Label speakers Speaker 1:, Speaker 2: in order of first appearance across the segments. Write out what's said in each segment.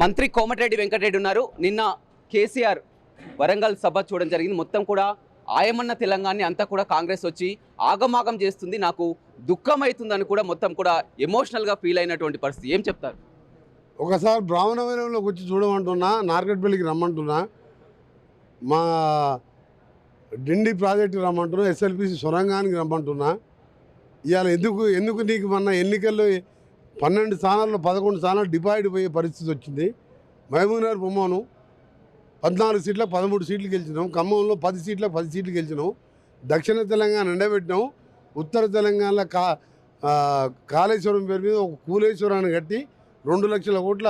Speaker 1: మంత్రి కోమటిరెడ్డి వెంకటరెడ్డి ఉన్నారు. నిన్న కేసీఆర్ వరంగల్ సభ చూడడం జరిగింది. మొత్తం కూడా ఆయమన్న తెలంగాణ అంతా కూడా కాంగ్రెస్ వచ్చి ఆగమాగం చేస్తుంది, నాకు దుఃఖం అవుతుందని కూడా మొత్తం కూడా ఎమోషనల్గా ఫీల్ అయినటువంటి పరిస్థితి. ఏం చెప్తారు?
Speaker 2: ఒకసారి బ్రాహ్మణవరంలోకి వచ్చి చూడమంటున్నా, నార్కెట్పల్లికి రమ్మంటున్నా, మా డిండి ప్రాజెక్టుకి రమ్మంటున్నా, ఎస్ఎల్పిసి సొరంగానికి రమ్మంటున్నా. ఇవాళ ఎందుకు నీకు మొన్న ఎన్నికల్లో 12 స్థానాల్లో 11 స్థానాలు డిపాయిడ్ పోయే పరిస్థితి వచ్చింది. మహబూబ్నగర్ బొమ్మను 14 సీట్లకు 13 సీట్లు గెలిచినాం, ఖమ్మంలో 10 సీట్లకు 10 సీట్లు గెలిచినాం, దక్షిణ తెలంగాణ ఎండబెట్టినాం, ఉత్తర తెలంగాణలో కాళేశ్వరం పేరు మీద ఒక కూలేశ్వరాన్ని కట్టి 2 లక్షల కోట్ల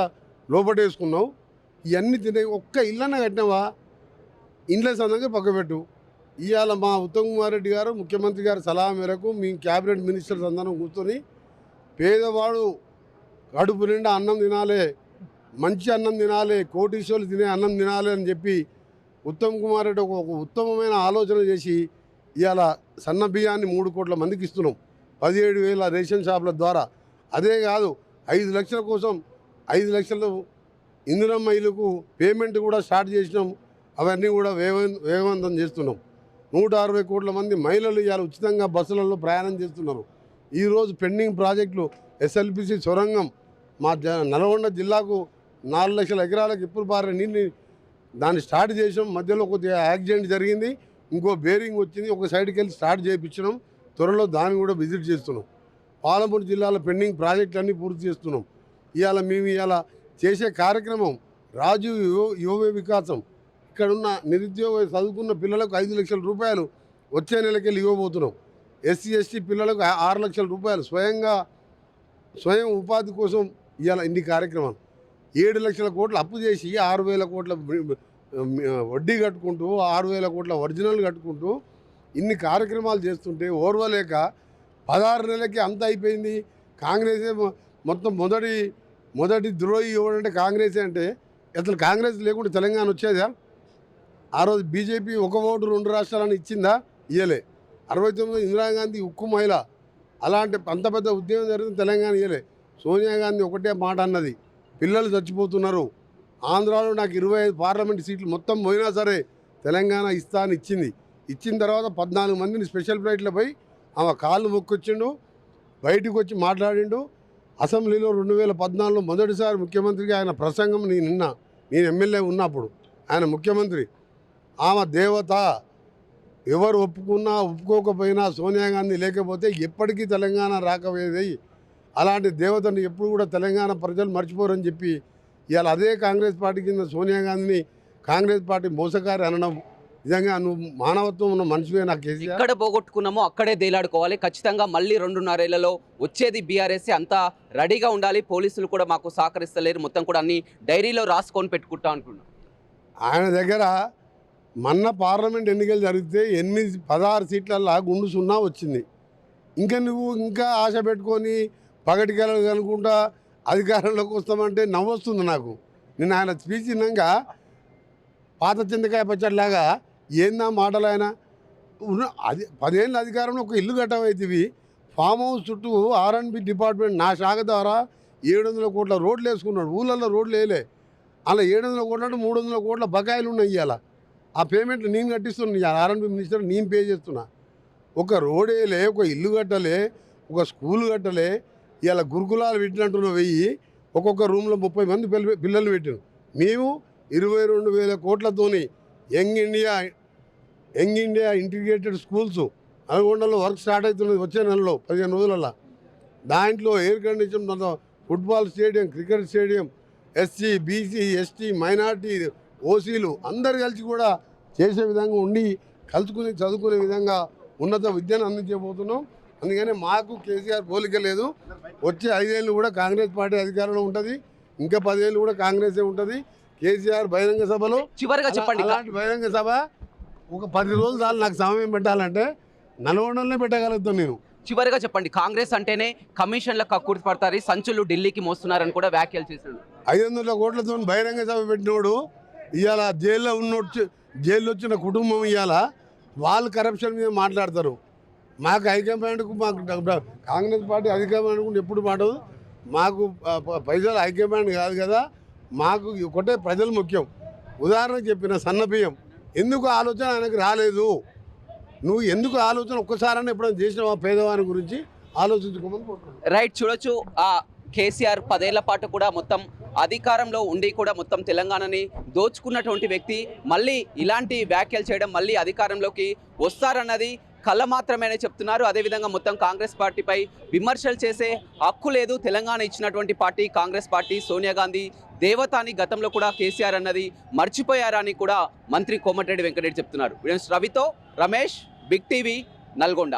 Speaker 2: లోపటేసుకున్నావు. ఇవన్నీ తినే ఒక్క ఇళ్ళన్న కట్టినావా? ఇండ్ల సందంగా పక్కపెట్టు. ఇవాళ మా ఉత్తమ్ కుమార్ రెడ్డి గారు ముఖ్యమంత్రి గారి సలహా మేరకు మీ క్యాబినెట్ మినిస్టర్స్ అందరం కూర్చొని పేదవాడు కడుపు నిండా అన్నం తినాలి, మంచి అన్నం తినాలి, కోటీశ్వర్లు తినే అన్నం తినాలి అని చెప్పి ఉత్తమ్ కుమార్ రెడ్డి ఒక ఉత్తమమైన ఆలోచన చేసి ఇవాళ సన్న బియ్యాన్ని 3 కోట్ల మందికి ఇస్తున్నాం, 17,000 రేషన్ షాపుల ద్వారా. అదే కాదు, 5 లక్షల కోసం 5 లక్షలు ఇందిరమ్మ ఇల్లుకు పేమెంట్ కూడా స్టార్ట్ చేసినాం. అవన్నీ కూడా వేగవంతం చేస్తున్నాం. 160 కోట్ల మంది మహిళలు ఇవాళ ఉచితంగా బస్సులలో ప్రయాణం చేస్తున్నారు. ఈరోజు పెండింగ్ ప్రాజెక్టులు ఎస్ఎల్పిసి సొరంగం మా నల్గొండ జిల్లాకు 4 లక్షల ఎకరాలకు ఇప్పుడు పారే నీళ్ళు దాన్ని స్టార్ట్ చేసాం. మధ్యలో కొద్దిగా యాక్సిడెంట్ జరిగింది, ఇంకో బేరింగ్ వచ్చింది, ఒక సైడ్కి వెళ్ళి స్టార్ట్ చేయించినాం. త్వరలో దాన్ని కూడా విజిట్ చేస్తున్నాం. పాలమూరు జిల్లాలో పెండింగ్ ప్రాజెక్టులన్నీ పూర్తి చేస్తున్నాం. మేము ఇవాళ చేసే కార్యక్రమం రాజు యువ వికాసం. ఇక్కడున్న నిరుద్యోగ చదువుకున్న పిల్లలకు 5 లక్షల రూపాయలు వచ్చే నెలకెళ్ళి ఇవ్వబోతున్నాం. ఎస్సీ ఎస్టీ పిల్లలకు 6 లక్షల రూపాయలు స్వయం ఉపాధి కోసం ఇవాళ ఇన్ని కార్యక్రమాలు. 7 లక్షల కోట్లు అప్పు చేసి 6,000 కోట్ల వడ్డీ కట్టుకుంటూ 6,000 కోట్ల ఒరిజినల్ కట్టుకుంటూ ఇన్ని కార్యక్రమాలు చేస్తుంటే ఓర్వలేక 16 నెలలకి అంత అయిపోయింది. కాంగ్రెసే మొత్తం మొదటి ద్రోహి ఎవడంటే కాంగ్రెసే. అంటే అసలు కాంగ్రెస్ లేకుండా తెలంగాణ వచ్చేదా? ఆ రోజు బీజేపీ 1 ఓటు 2 రాష్ట్రాలను ఇచ్చిందా? ఇయ్యలే. 69 ఇందిరాగాంధీ ఉక్కు మహిళ, అలాంటి అంత పెద్ద ఉద్యమం జరిగింది, తెలంగాణ ఇయ్యలే. సోనియా గాంధీ ఒకటే మాట అన్నది, పిల్లలు చచ్చిపోతున్నారు, ఆంధ్రాలో నాకు 25 పార్లమెంట్ సీట్లు మొత్తం పోయినా సరే తెలంగాణ ఇస్తా అని ఇచ్చింది. ఇచ్చిన తర్వాత 14 మందిని స్పెషల్ ఫ్లైట్లపై ఆమె కాళ్ళు మొక్కొచ్చిండు, బయటకు వచ్చి మాట్లాడిండు. అసెంబ్లీలో 2014లో మొదటిసారి ముఖ్యమంత్రిగా ఆయన ప్రసంగం నేను ఎమ్మెల్యే ఉన్నప్పుడు ఆయన ముఖ్యమంత్రి. ఆమె దేవత, ఎవరు ఒప్పుకున్నా ఒప్పుకోకపోయినా సోనియా గాంధీ లేకపోతే ఎప్పటికీ తెలంగాణ రాకపోయేది. అలాంటి దేవతను ఎప్పుడు కూడా తెలంగాణ ప్రజలు మర్చిపోరని చెప్పి ఇవాళ అదే కాంగ్రెస్ పార్టీ కింద సోనియా గాంధీని కాంగ్రెస్ పార్టీ మోసకారి అనడం నిజంగా నువ్వు మానవత్వం ఉన్న మనిషివే. నాకు కేసీఆర్
Speaker 1: ఎక్కడ పోగొట్టుకున్నామో అక్కడే దేలాడుకోవాలి. ఖచ్చితంగా మళ్ళీ 2.5 ఏళ్లలో వచ్చేది బీఆర్ఎస్. అంతా రెడీగా ఉండాలి. పోలీసులు కూడా మాకు సహకరిస్తలేరు, మొత్తం కూడా అన్ని డైరీలో రాసుకొని పెట్టుకుంటా అనుకున్నాం.
Speaker 2: ఆయన దగ్గర మొన్న పార్లమెంట్ ఎన్నికలు జరిగితే 16 సీట్లల్లో గుండు 0 వచ్చింది. నువ్వు ఇంకా ఆశ పెట్టుకొని పగటికెళ్ళ అనుకుంటా అధికారంలోకి వస్తామంటే నవ్వొస్తుంది నాకు. నేను ఆయన స్పీచ్ విన్నాక పాత చింతకాయ పచ్చడిలాగా ఏందా మాటలు. ఆయన అది 10 ఏళ్ళ అధికారంలో ఒక ఇల్లు కట్టవైతివి, ఫామ్ హౌస్ చుట్టూ R&B డిపార్ట్మెంట్ నా శాఖ ద్వారా 700 కోట్ల రోడ్లు వేసుకున్నాడు. ఊళ్ళల్లో రోడ్లు వేయలే. అలా 700 కోట్ల 300 కోట్ల బకాయిలు ఉన్నాయి. ఇవాళ ఆ పేమెంట్లు నేను కట్టిస్తున్నా, R&B మినిస్టర్ నేను పే చేస్తున్నా. ఒక రోడ్ వేయలే, ఒక ఇల్లు కట్టలే, ఒక స్కూల్ కట్టలే. ఇవాళ గురుకులాలు పెట్టినట్టున్న 1000 ఒక్కొక్క రూమ్లో 30 మంది పిల్లలు పెట్టారు. మేము 22,000 కోట్లతోని యంగ్ ఇండియా ఇంటిగ్రేటెడ్ స్కూల్స్ నల్గొండలో వర్క్ స్టార్ట్ అవుతున్నది వచ్చే నెలలో 15 రోజులలో. దాంట్లో air condition, football stadium, cricket stadium, SC BC ST minority ఓసీలు అందరు కలిసి కూడా చేసే విధంగా ఉండి కలుసుకుని చదువుకునే విధంగా ఉన్నత విద్యను అందించబోతున్నాం. అందుకని మాకు కేసీఆర్ పోలిక లేదు. వచ్చే 5 ఏళ్ళు కూడా కాంగ్రెస్ పార్టీ అధికారంలో ఉంటుంది, ఇంకా 10 ఏళ్ళు కూడా కాంగ్రెసే ఉంటుంది. కేసీఆర్ బహిరంగ సభలో
Speaker 1: చివరిగా చెప్పండి,
Speaker 2: అలాంటి బహిరంగ సభ ఒక 10 రోజులు చాలు నాకు సమయం పెట్టాలంటే నల్గొండలోనే పెట్టగలుగుతాను నేను.
Speaker 1: చివరిగా చెప్పండి, కాంగ్రెస్ అంటేనే కమిషన్లకు కక్కుర్తి పడతారు, సంచులు ఢిల్లీకి మోస్తున్నారని కూడా వ్యాఖ్యలు చేశాడు.
Speaker 2: 500 కోట్లతో బహిరంగ సభ పెట్టినోడు ఇవాళ జైల్లో వచ్చిన కుటుంబం ఇవాళ వాళ్ళు కరప్షన్ మీద మాట్లాడతారు. మాకు హైకమాండ్కు కాంగ్రెస్ పార్టీ హైకమాండ్కు ఎప్పుడు మాట్లాడదు. మాకు పైసలు హైకమాండ్ కాదు కదా, మాకు ఒకటే ప్రజలు ముఖ్యం. ఉదాహరణకు చెప్పిన సన్నబియ్యం ఎందుకు ఆలోచన ఆయనకు రాలేదు? నువ్వు ఎందుకు ఆలోచన ఒక్కసారైనా ఎప్పుడైనా చేసినావా పేదవాని గురించి ఆలోచించుకోమని కోరుతున్నాను.
Speaker 1: రైట్, చూడొచ్చు. ఆ కేసీఆర్ 10 ఏళ్ల పాటు కూడా మొత్తం అధికారంలో ఉండి కూడా మొత్తం తెలంగాణని దోచుకున్నటువంటి వ్యక్తి మళ్ళీ ఇలాంటి వ్యాఖ్యలు చేయడం, మళ్ళీ అధికారంలోకి వస్తారన్నది కళ్ళ మాత్రమేనే చెప్తున్నారు. అదేవిధంగా మొత్తం కాంగ్రెస్ పార్టీపై విమర్శలు చేసే హక్కు లేదు. తెలంగాణ ఇచ్చినటువంటి పార్టీ కాంగ్రెస్ పార్టీ, సోనియా గాంధీ దేవత అని గతంలో కూడా కేసీఆర్ అన్నది మర్చిపోయారని కూడా మంత్రి కోమటిరెడ్డి వెంకటరెడ్డి చెప్తున్నారు. రవితో రమేష్, బిగ్ టీవీ, నల్గొండ.